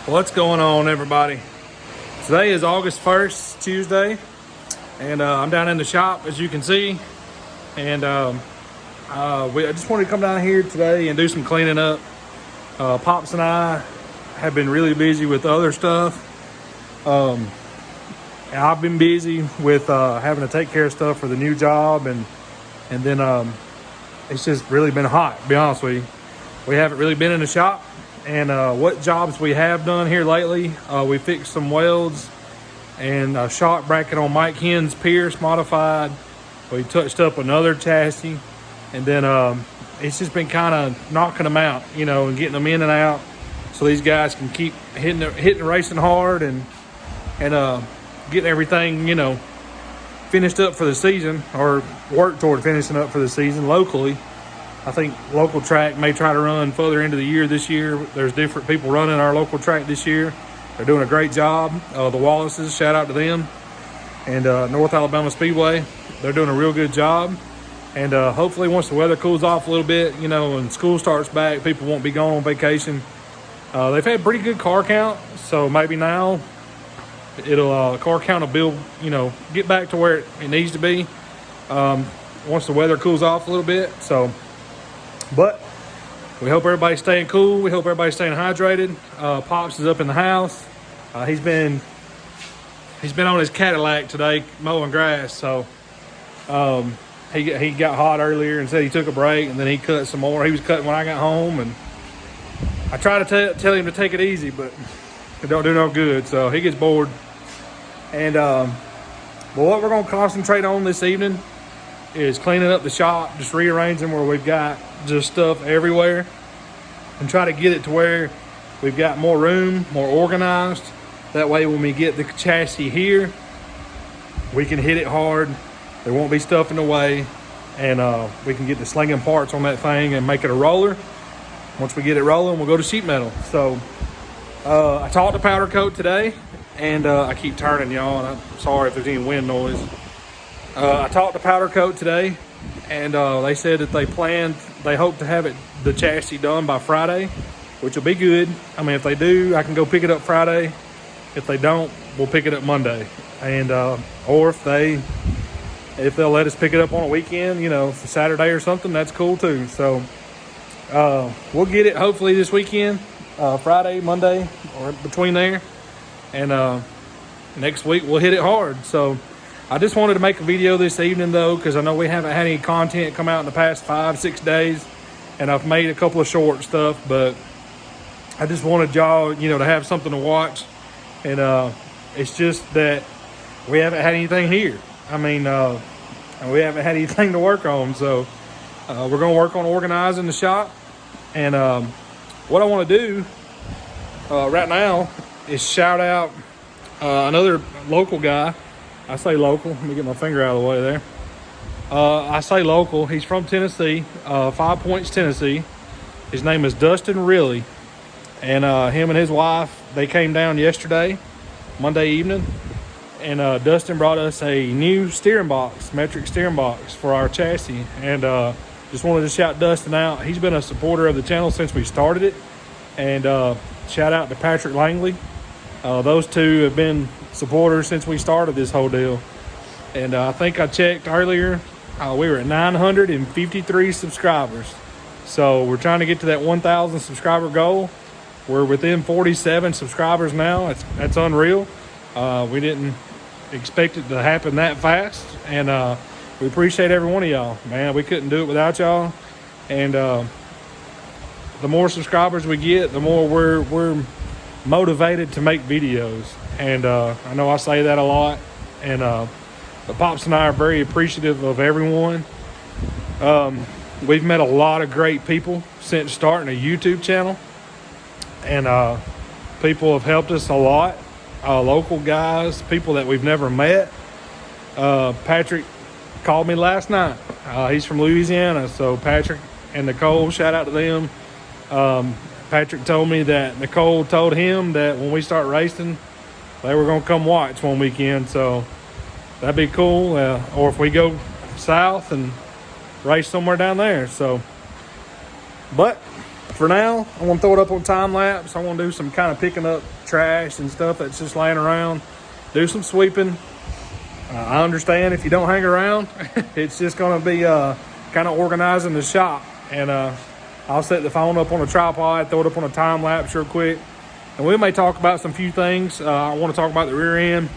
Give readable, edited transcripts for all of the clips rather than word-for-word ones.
What's going on, everybody? Today is August 1st, Tuesday, and I'm down in the shop, as you can see. And I just wanted to come down here today and do some cleaning up. Pops and I have been really busy with other stuff. And I've been busy with having to take care of stuff for the new job, and then it's just really been hot, to be honest with you. We haven't really been in the shop. And what jobs we have done here lately, we fixed some welds and a shock bracket on Mike Henn's Pierce modified. We touched up another chassis, and then it's just been kind of knocking them out, and getting them in and out, so these guys can keep hitting racing hard and getting everything, finished up for the season, or work toward finishing up for the season locally. I think local track may try to run further into the year this year. There's different people running our local track this year. They're doing a great job. The Wallaces, shout out to them. And North Alabama Speedway, they're doing a real good job. And hopefully once the weather cools off a little bit, and school starts back, people won't be going on vacation. They've had pretty good car count, so maybe now it'll car count will build, get back to where it needs to be once the weather cools off a little bit. But we hope everybody's staying cool. We hope everybody's staying hydrated. Pops is up in the house. He's been on his Cadillac today mowing grass. So he got hot earlier and said he took a break, and then he cut some more. He was cutting when I got home, and I try to tell him to take it easy, but it don't do no good. So he gets bored. And but what we're gonna concentrate on this evening is cleaning up the shop, just rearranging where we've got just stuff everywhere, and try to get it to where we've got more room, more organized. That way when we get the chassis here, we can hit it hard. There won't be stuff in the way, and we can get the slinging parts on that thing and make it a roller. Once we get it rolling, we'll go to sheet metal. So I talked to Powder Coat today, and I keep turning, y'all, and I'm sorry if there's any wind noise. I talked to Powder Coat today, and they said that they hope to have the chassis done by Friday, which will be good. I mean, if they do, I can go pick it up Friday. If they don't, we'll pick it up Monday. And or if they'll let us pick it up on a weekend, for Saturday or something, that's cool too. So we'll get it hopefully this weekend, Friday, Monday, or between there. And next week we'll hit it hard. So I just wanted to make a video this evening, though, because I know we haven't had any content come out in the past 5-6 days, and I've made a couple of short stuff, but I just wanted y'all, to have something to watch. And it's just that we haven't had anything here. I mean, we haven't had anything to work on, so we're going to work on organizing the shop. And what I want to do right now is shout out another local guy. I say local. Let me get my finger out of the way there. I say local. He's from Tennessee, 5 Points, Tennessee. His name is Dustin Riley. And him and his wife, they came down yesterday, Monday evening. And Dustin brought us a new steering box, metric steering box for our chassis. And just wanted to shout Dustin out. He's been a supporter of the channel since we started it. And shout out to Patrick Langley. Those two have been supporters since we started this whole deal. And I think I checked earlier, we were at 953 subscribers. So we're trying to get to that 1,000 subscriber goal. We're within 47 subscribers now. That's unreal. We didn't expect it to happen that fast. And we appreciate every one of y'all. Man, we couldn't do it without y'all. And the more subscribers we get, the more we're motivated to make videos. And I know I say that a lot, and the Pops and I are very appreciative of everyone. We've met a lot of great people since starting a YouTube channel, and people have helped us a lot. Local guys, people that we've never met. Patrick called me last night. He's from Louisiana, so Patrick and Nicole, shout out to them. Patrick told me that Nicole told him that when we start racing, they were going to come watch one weekend, so that'd be cool. Or if we go south and race somewhere down there. So, but for now, I want to throw it up on time lapse. I want to do some kind of picking up trash and stuff that's just laying around. Do some sweeping. I understand if you don't hang around, it's just going to be kind of organizing the shop. And I'll set the phone up on a tripod, throw it up on a time lapse real quick. And we may talk about some few things. I want to talk about the rear end.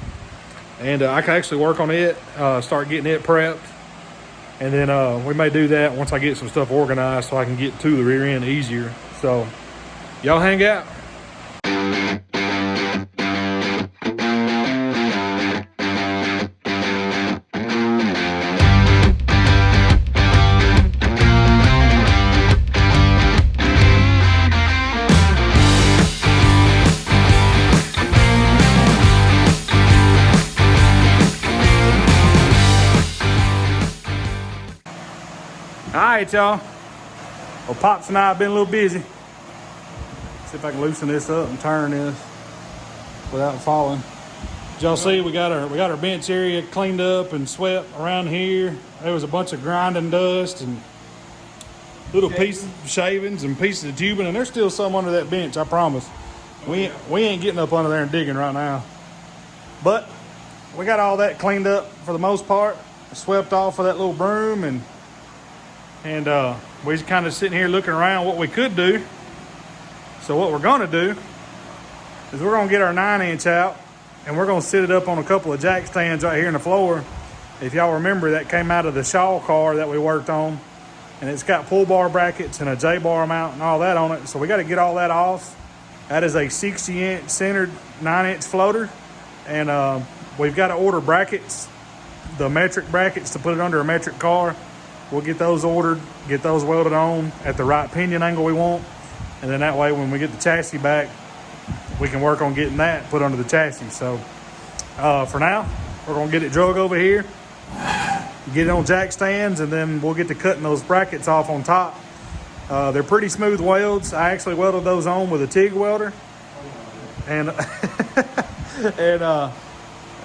And I can actually work on it, start getting it prepped. And then we may do that once I get some stuff organized so I can get to the rear end easier. So y'all hang out. All right, y'all. Well, Pops and I have been a little busy. See if I can loosen this up and turn this without falling. As y'all see, we got our bench area cleaned up and swept around here. There was a bunch of grinding dust and little pieces of shavings and pieces of tubing, and there's still some under that bench, I promise. We ain't getting up under there and digging right now. But we got all that cleaned up for the most part. Swept off with that little broom, and we're just kind of sitting here looking around what we could do. So what we're going to do is we're going to get our 9-inch out, and we're going to sit it up on a couple of jack stands right here in the floor. If y'all remember, that came out of the Shaw car that we worked on, and it's got pull bar brackets and a J-bar mount and all that on it. So we got to get all that off. That is a 60-inch centered 9-inch floater, and we've got to order brackets, the metric brackets, to put it under a metric car. We'll get those ordered, get those welded on at the right pinion angle we want. And then that way, when we get the chassis back, we can work on getting that put under the chassis. So for now, we're gonna get it drug over here, get it on jack stands, and then we'll get to cutting those brackets off on top. They're pretty smooth welds. I actually welded those on with a TIG welder. And,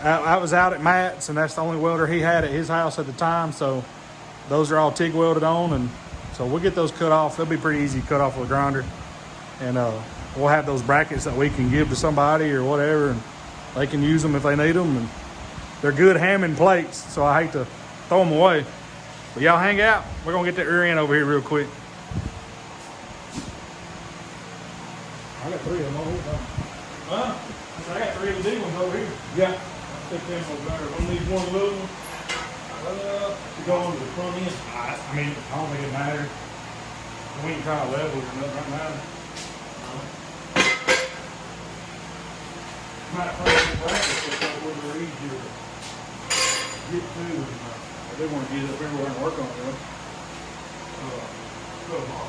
I was out at Matt's, and that's the only welder he had at his house at the time. So those are all TIG welded on, and so we'll get those cut off. They'll be pretty easy to cut off with a grinder. And we'll have those brackets that we can give to somebody or whatever, and they can use them if they need them. And they're good Hammond plates, so I hate to throw them away. But y'all hang out. We're going to get the rear end over here real quick. I got 3 of them over here. Huh? I got 3 of the big ones over here. Yeah. I'll stick them over there. One of these one little one. To go into the front end. I mean, I don't think it matters. We ain't trying to level or nothing right now. Might find some brackets that where they're easier to get to. I do want to get up everywhere and work on it. Put them on.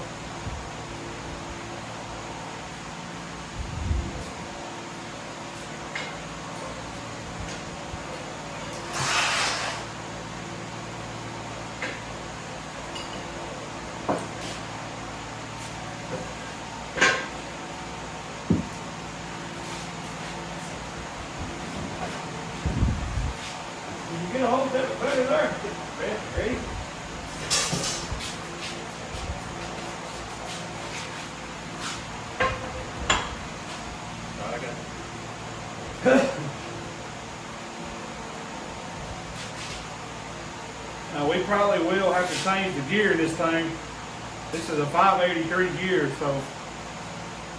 Get a hold of that better there. Ready? I got it. Now we probably will have to change the gear in this thing. This is a 583 gear, so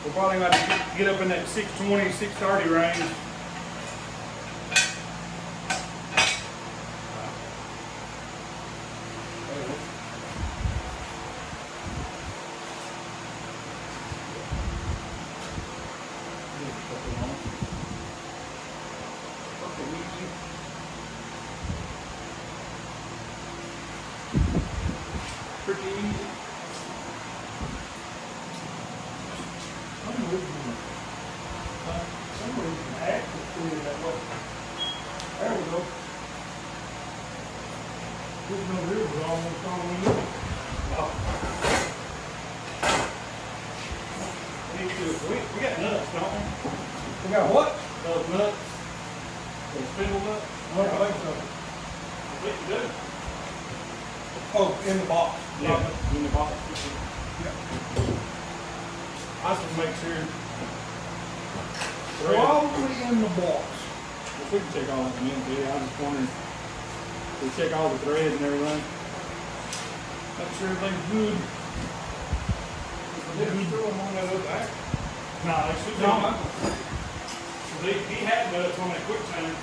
we're probably going to have to get up in that 620, 630 range. Pretty easy. Some reason access to it that way. There we go. This one here was almost on the loop. We got nuts, don't we? We got what? Those nuts. Those spindle nuts. I think so. I think you do. Oh, in the box. Yeah, in the box. Yeah. I just want to make sure. Probably in the box. If we can check all of them in, dude. I was just wondering. We check all the threads and everything. Make sure everything's good. Did he throw them on that other back? No, they should be. He had nuts on that quick time.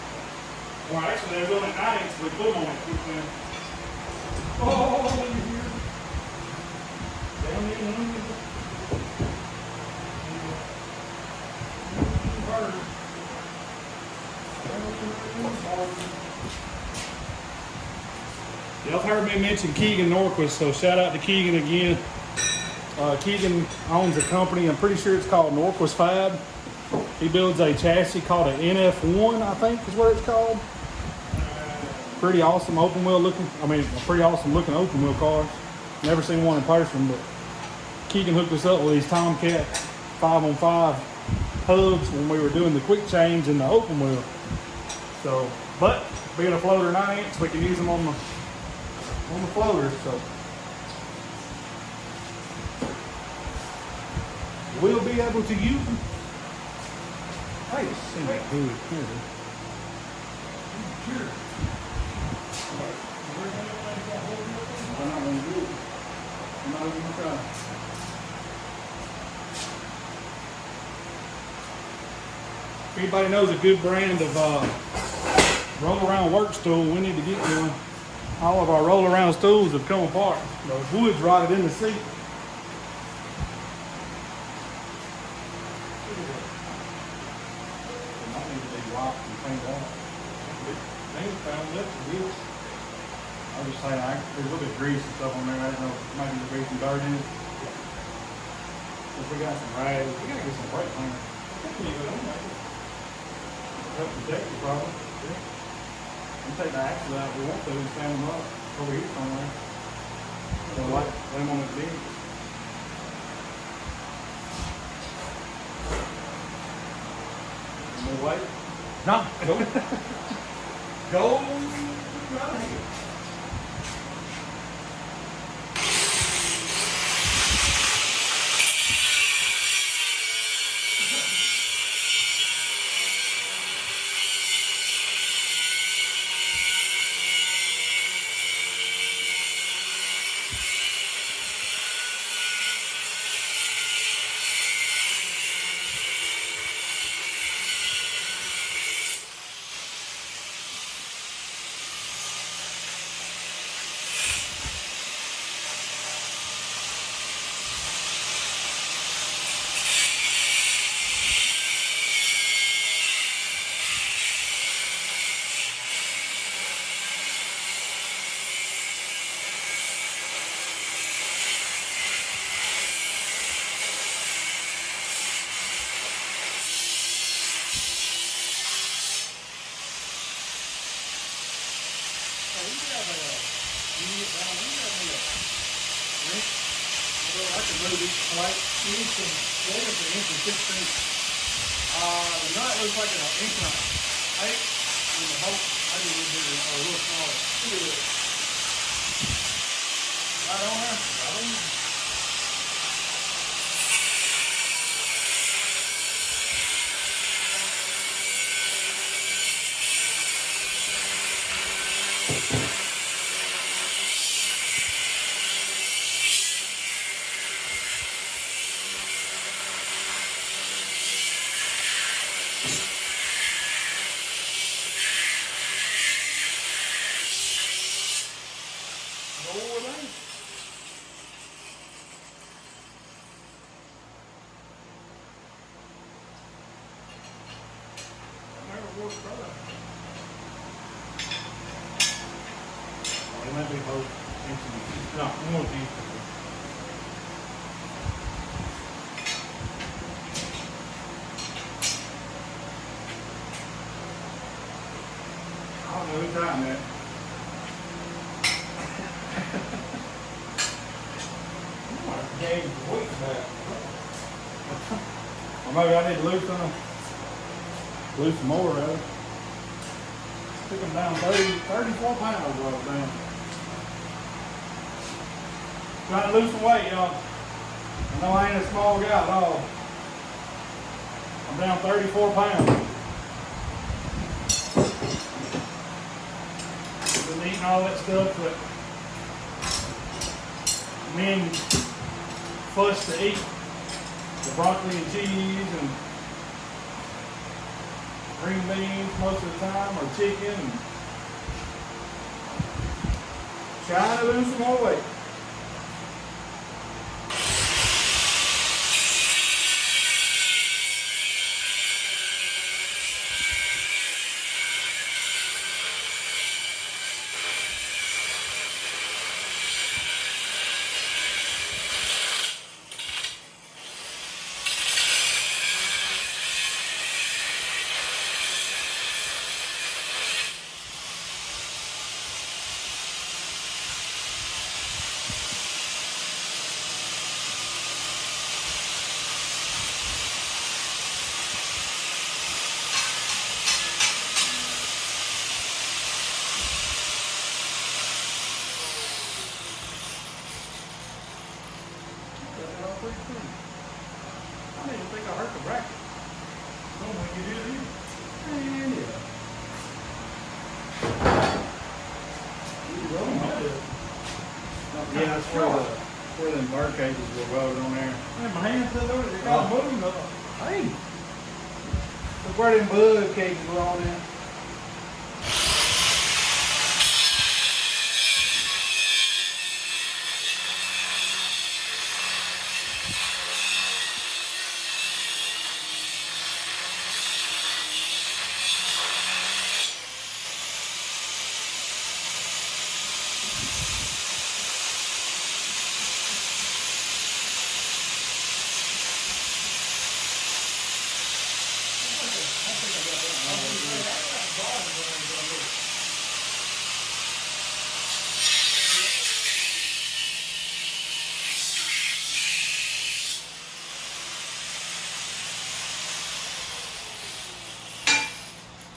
Well, actually, they was only 9 inches. We put them on that quick time. Oh, you hear? Down there, y'all heard me mention Keegan Norquist, so shout out to Keegan again. Keegan owns a company, I'm pretty sure it's called Norquist Fab. He builds a chassis called an NF1, I think is what it's called. Pretty awesome open wheel looking, a pretty awesome looking open wheel car. Never seen one in person, but Keegan hooked us up with these Tomcat 5-on-5 hubs when we were doing the quick change in the open wheel. So, but being a floater 9 inch, we can use them on the floaters. So we'll be able to use them. Hey, see that good. Sure. I'm not gonna do it. I'm not even gonna try. If anybody knows a good brand of roll around work stool, we need to get one. All of our roll around stools have come apart. The wood's rotted in the seat. I was just saying, there's a little bit of grease and stuff on there. I don't know, maybe there'll be some dirt in it. If we got some rags, we gotta get some brake cleaner. Help protect you, probably. Yeah. We take the axles out if we want to and stand them up over here somewhere. Don't like them on the bed. No weight? No. Go right here. I can move these like you need some what is an inch and 16. The nut looks like an inch and 8, and the bolt maybe a little bigger or a little smaller. Right on there. Right on there. It might be both inches. No, one more piece. I don't know who's trying that. Gain weight back. Or maybe I need to loosen more of it. Took them down 34 pounds while I was down. Trying to lose some weight, y'all. I know I ain't a small guy at all. I'm down 34 pounds. Been eating all that stuff that men fuss to eat. The broccoli and cheese and green beans most of the time, or chicken. And trying to lose some more weight. I didn't think I hurt the bracket. Don't think you did either. And yeah. Yeah, it's where the bar cages were welded on there. Man, my hands said over. They got moved up. Hey. Look where them bug cages were on there.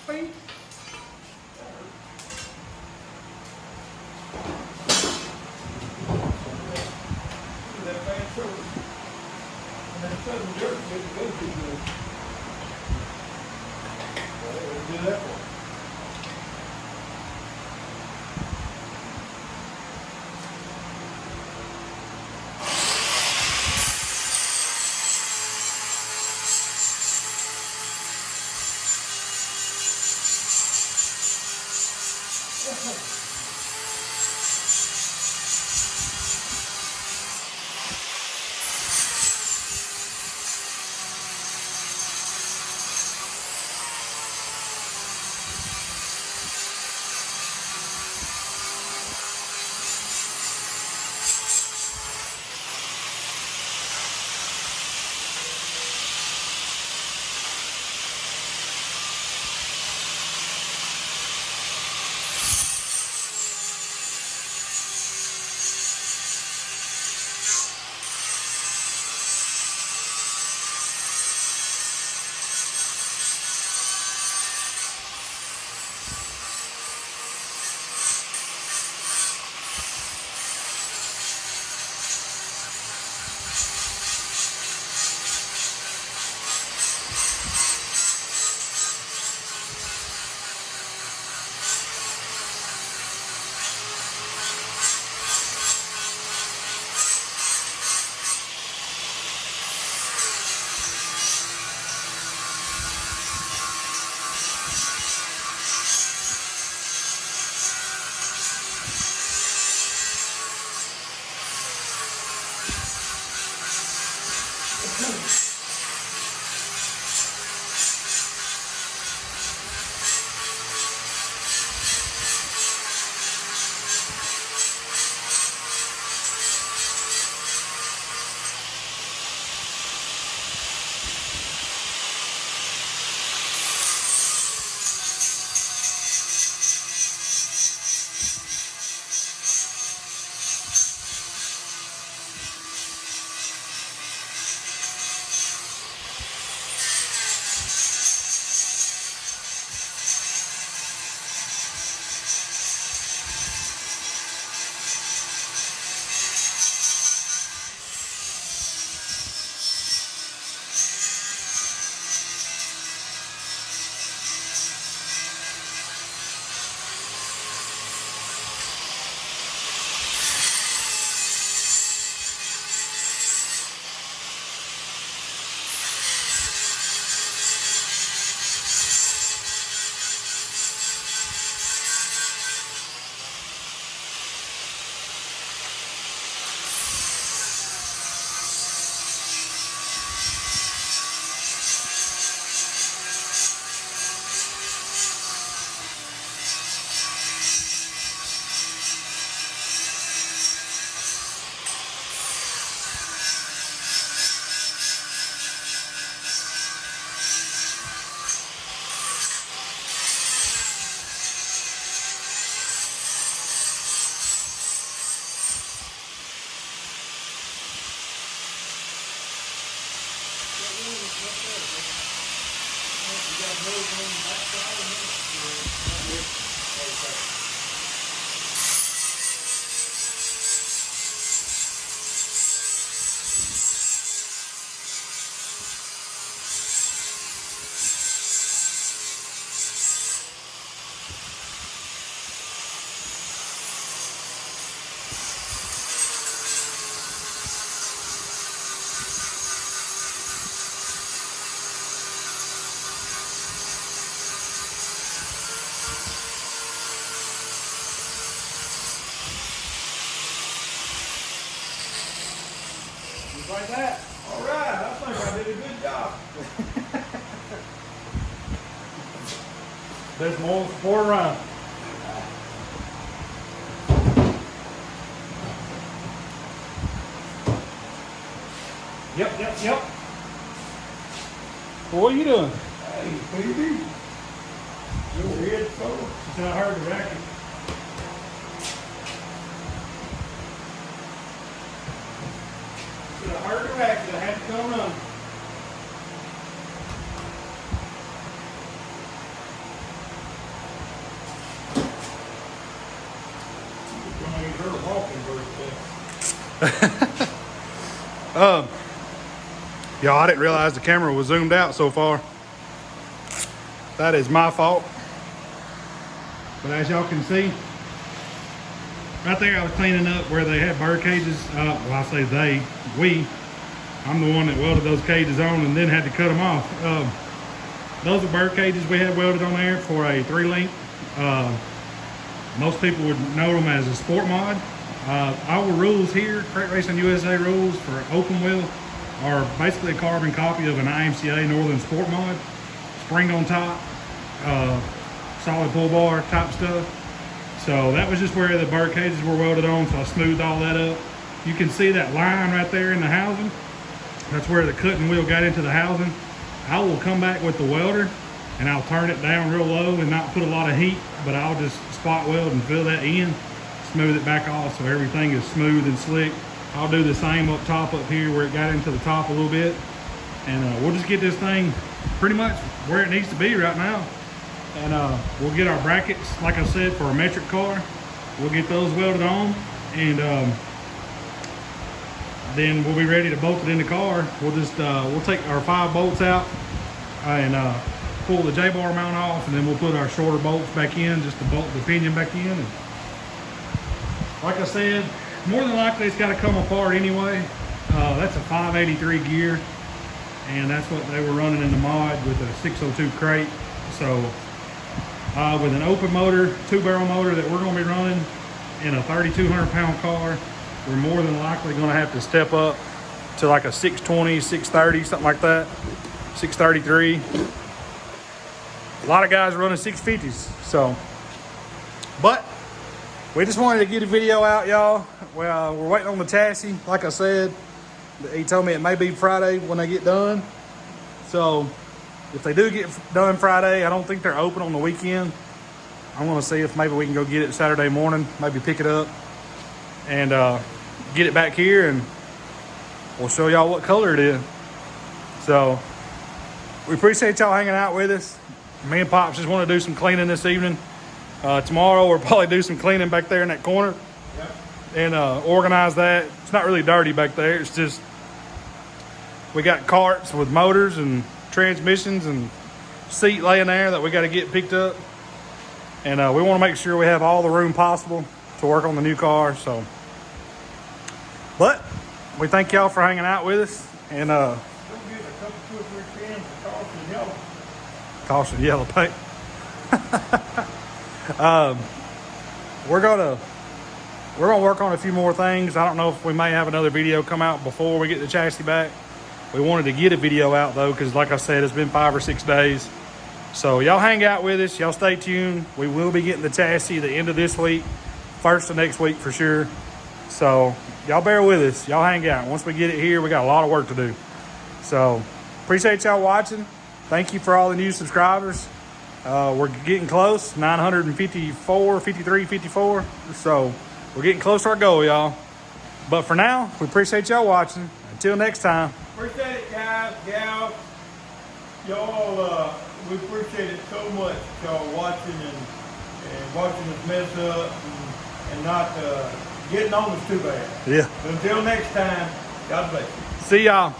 Bing. That bad trouble. And that southern dirt didn't go too good. Let's do that for. Just like that. All right, I think I did a good job. There's more for a run. Yep. Well, what are you doing? Hey, baby. Your head so. It's not hard to racket. Should have heard the racket. I had to come run. Gonna get her walking birthday. Y'all, I didn't realize the camera was zoomed out so far. That is my fault. But as y'all can see, right there I was cleaning up where they had bird cages. Well, I say they, I'm the one that welded those cages on and then had to cut them off. Those are bird cages we had welded on there for a 3-link. Most people would know them as a sport mod. Our rules here, Crate Racing USA rules for open wheel, are basically a carbon copy of an IMCA Northern Sport mod. Spring on top, solid pull bar type stuff. So that was just where the bird cages were welded on, so I smoothed all that up. You can see that line right there in the housing. That's where the cutting wheel got into the housing. I will come back with the welder and I'll turn it down real low and not put a lot of heat, but I'll just spot weld and fill that in, smooth it back off so everything is smooth and slick. I'll do the same up top up here where it got into the top a little bit. And we'll just get this thing pretty much where it needs to be right now. And we'll get our brackets, like I said, for a metric car. We'll get those welded on, and then we'll be ready to bolt it in the car. We'll just we'll take our 5 bolts out and pull the J-bar mount off, and then we'll put our shorter bolts back in just to bolt the pinion back in. And like I said, more than likely it's got to come apart anyway. That's a 583 gear, and that's what they were running in the mod with a 602 crate. So with an open motor, 2-barrel motor that we're going to be running in a 3,200 pound car, we're more than likely going to have to step up to like a 620, 630, something like that, 633. A lot of guys running 650s. So, but we just wanted to get a video out, y'all. Well, we're waiting on the chassis. Like I said, he told me it may be Friday when they get done. So if they do get done Friday, I don't think they're open on the weekend. I'm gonna see if maybe we can go get it Saturday morning, maybe pick it up and get it back here, and we'll show y'all what color it is. So we appreciate y'all hanging out with us. Me and Pops just want to do some cleaning this evening. Tomorrow we'll probably do some cleaning back there in that corner. Yep. And organize that. It's not really dirty back there. It's just we got carts with motors and transmissions and seat laying there that we got to get picked up. And we want to make sure we have all the room possible to work on the new car. So, but we thank y'all for hanging out with us. And We'll get a couple, 2 or 3 cans of caution yellow. caution yellow paint. We're gonna work on a few more things. I don't know if we may have another video come out before we get the chassis back. We wanted to get a video out though, because like I said, it's been 5 or 6 days. So y'all hang out with us. Y'all stay tuned. We will be getting the chassis the end of this week, first of next week for sure. So y'all bear with us. Y'all hang out. Once we get it here, we got a lot of work to do. So appreciate y'all watching. Thank you for all the new subscribers. We're getting close, 954, 53, 54. So we're getting close to our goal, y'all. But for now, we appreciate y'all watching. Until next time. Appreciate it, guys, gals. Y'all We appreciate it so much, y'all watching and watching us mess up and not getting on us too bad. Yeah. Until next time, God bless you. See y'all.